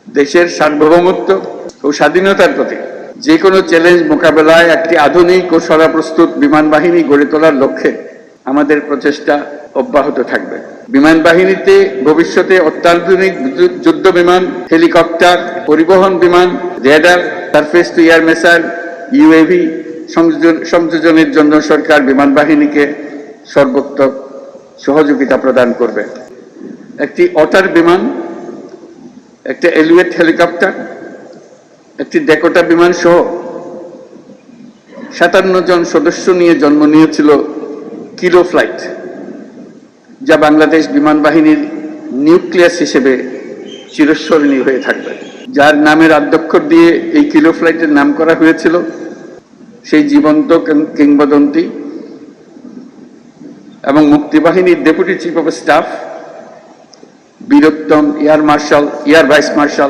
দেশের সার্বভৌমত্ব ও স্বাধীনতার প্রতি যে কোনো চ্যালেঞ্জ মোকাবেলায় একটি আধুনিক ও সদাপ্রস্তুত বিমান বাহিনী গড়ে তোলার লক্ষ্যে আমাদের প্রচেষ্টা অব্যাহত থাকবে। বিমান বাহিনীতে ভবিষ্যতে অত্যাধুনিক যুদ্ধ বিমান, হেলিকপ্টার, পরিবহন বিমান, radar, surface to air missile, UAV সংযোজনের জন্য সরকার বিমান বাহিনীকে সর্বোত্তম সহযোগিতা প্রদান করবে। একটি অটার বিমান, একটা এলিওয়েট হেলিকপ্টার, একটি ডেকোটা বিমান সহ 57 জন সদস্য নিয়ে জন্ম নিয়েছিল কিলো ফ্লাইট, যা বাংলাদেশ বিমান বাহিনীর নিউক্লিয়াস হিসেবে চিরস্মরণীয় হয়ে থাকবে। যার নামের আদ্যক্ষর দিয়ে এই কিলো ফ্লাইটের নাম করা হয়েছিল সেই জীবন্ত কিংবদন্তি এবং মুক্তিবাহিনীর ডেপুটি চিফ অফ স্টাফ বীরোত্তম এয়ার ভাইস মার্শাল